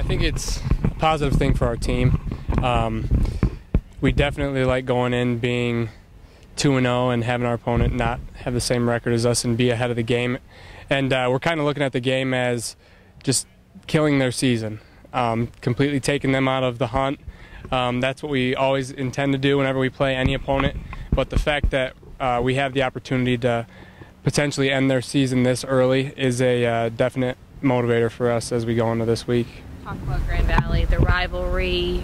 think it's a positive thing for our team. We definitely like going in being 2-0 and having our opponent not have the same record as us and be ahead of the game. And we're kind of looking at the game as just killing their season, completely taking them out of the hunt. That's what we always intend to do whenever we play any opponent. But the fact that we have the opportunity to potentially end their season this early is a definite motivator for us as we go into this week. Talk about Grand Valley, the rivalry,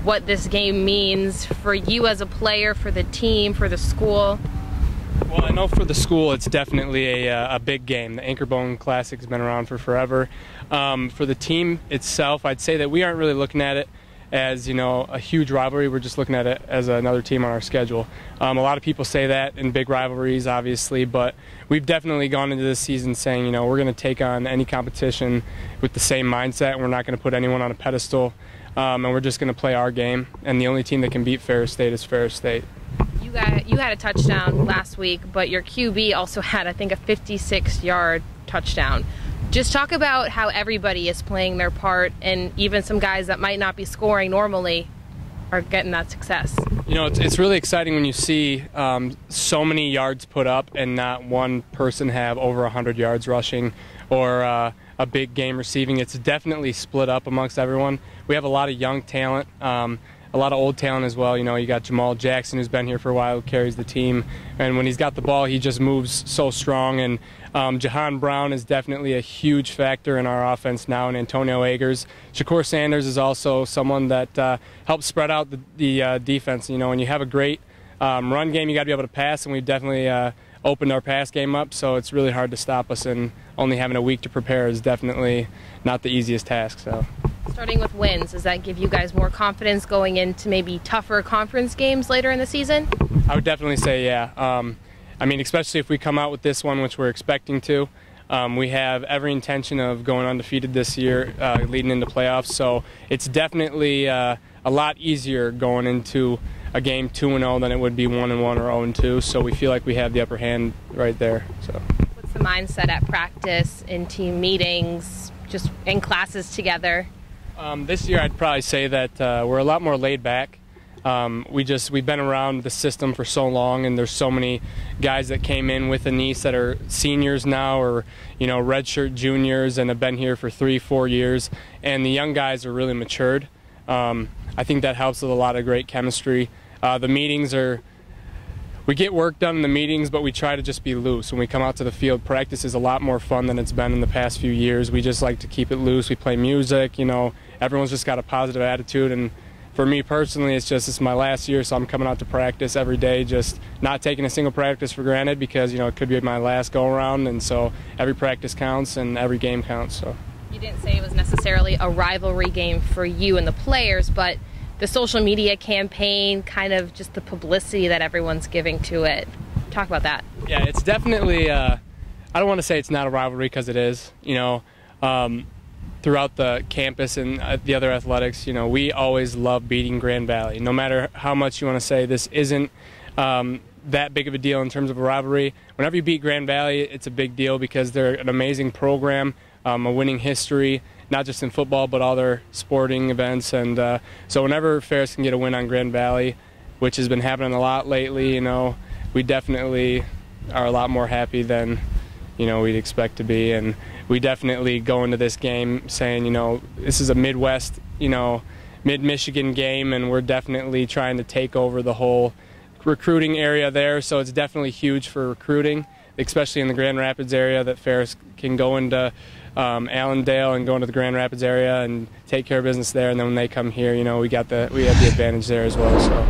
what this game means for you as a player, for the team, for the school. Well, I know for the school it's definitely a big game. The Anchorbone Classic has been around for forever. For the team itself, I'd say that we aren't really looking at it as, you know, a huge rivalry. We're just looking at it as another team on our schedule. A lot of people say that in big rivalries, obviously, but we've definitely gone into this season saying, you know, we're going to take on any competition with the same mindset, and we're not going to put anyone on a pedestal, and we're just going to play our game. And the only team that can beat Ferris State is Ferris State. You had a touchdown last week, but your QB also had, I think, a 56-yard touchdown. Just talk about how everybody is playing their part, and even some guys that might not be scoring normally are getting that success. You know, it's really exciting when you see so many yards put up and not one person have over 100 yards rushing or a big game receiving. It's definitely split up amongst everyone. We have a lot of young talent, a lot of old talent as well. You know, you got Jamal Jackson, who's been here for a while, who carries the team, and when he's got the ball, he just moves so strong. And Jahan Brown is definitely a huge factor in our offense now, and Antonio Agers. Shakur Sanders is also someone that helps spread out the defense. You know, when you have a great run game, you got to be able to pass, and we've definitely opened our pass game up, so it's really hard to stop us, and only having a week to prepare is definitely not the easiest task. So. Starting with wins, does that give you guys more confidence going into maybe tougher conference games later in the season? I would definitely say yeah. I mean, especially if we come out with this one, which we're expecting to. We have every intention of going undefeated this year, leading into playoffs, so it's definitely a lot easier going into a game 2-0 than it would be 1-1 or 0-2, so we feel like we have the upper hand right there. So. What's the mindset at practice, in team meetings, just in classes together? This year I'd probably say that we're a lot more laid back. We've been around the system for so long, and there's so many guys that came in with a niece that are seniors now, or, you know, redshirt juniors, and have been here for 3-4 years, and the young guys are really matured. I think that helps with a lot of great chemistry. The meetings we get work done in the meetings, but we try to just be loose. When we come out to the field, practice is a lot more fun than it's been in the past few years. We just like to keep it loose. We play music, you know, everyone's just got a positive attitude, and for me personally, it's my last year, so I'm coming out to practice every day, just not taking a single practice for granted, because, you know, it could be my last go-around, and so every practice counts and every game counts. So. You didn't say it was necessarily a rivalry game for you and the players, but the social media campaign, kind of just the publicity that everyone's giving to it. Talk about that. Yeah, it's definitely, I don't want to say it's not a rivalry, because it is. You know, throughout the campus and the other athletics, you know, we always love beating Grand Valley. No matter how much you want to say this isn't that big of a deal in terms of a rivalry, whenever you beat Grand Valley, it's a big deal, because they're an amazing program, a winning history, not just in football, but all their sporting events. And so whenever Ferris can get a win on Grand Valley, which has been happening a lot lately, you know, we definitely are a lot more happy than, you know, we'd expect to be. And we definitely go into this game saying, you know, this is a Midwest, you know, mid-Michigan game, and we're definitely trying to take over the whole recruiting area there. So it's definitely huge for recruiting, especially in the Grand Rapids area, that Ferris can go into Allendale and go into the Grand Rapids area and take care of business there, and then when they come here, you know, we have the advantage there as well. So.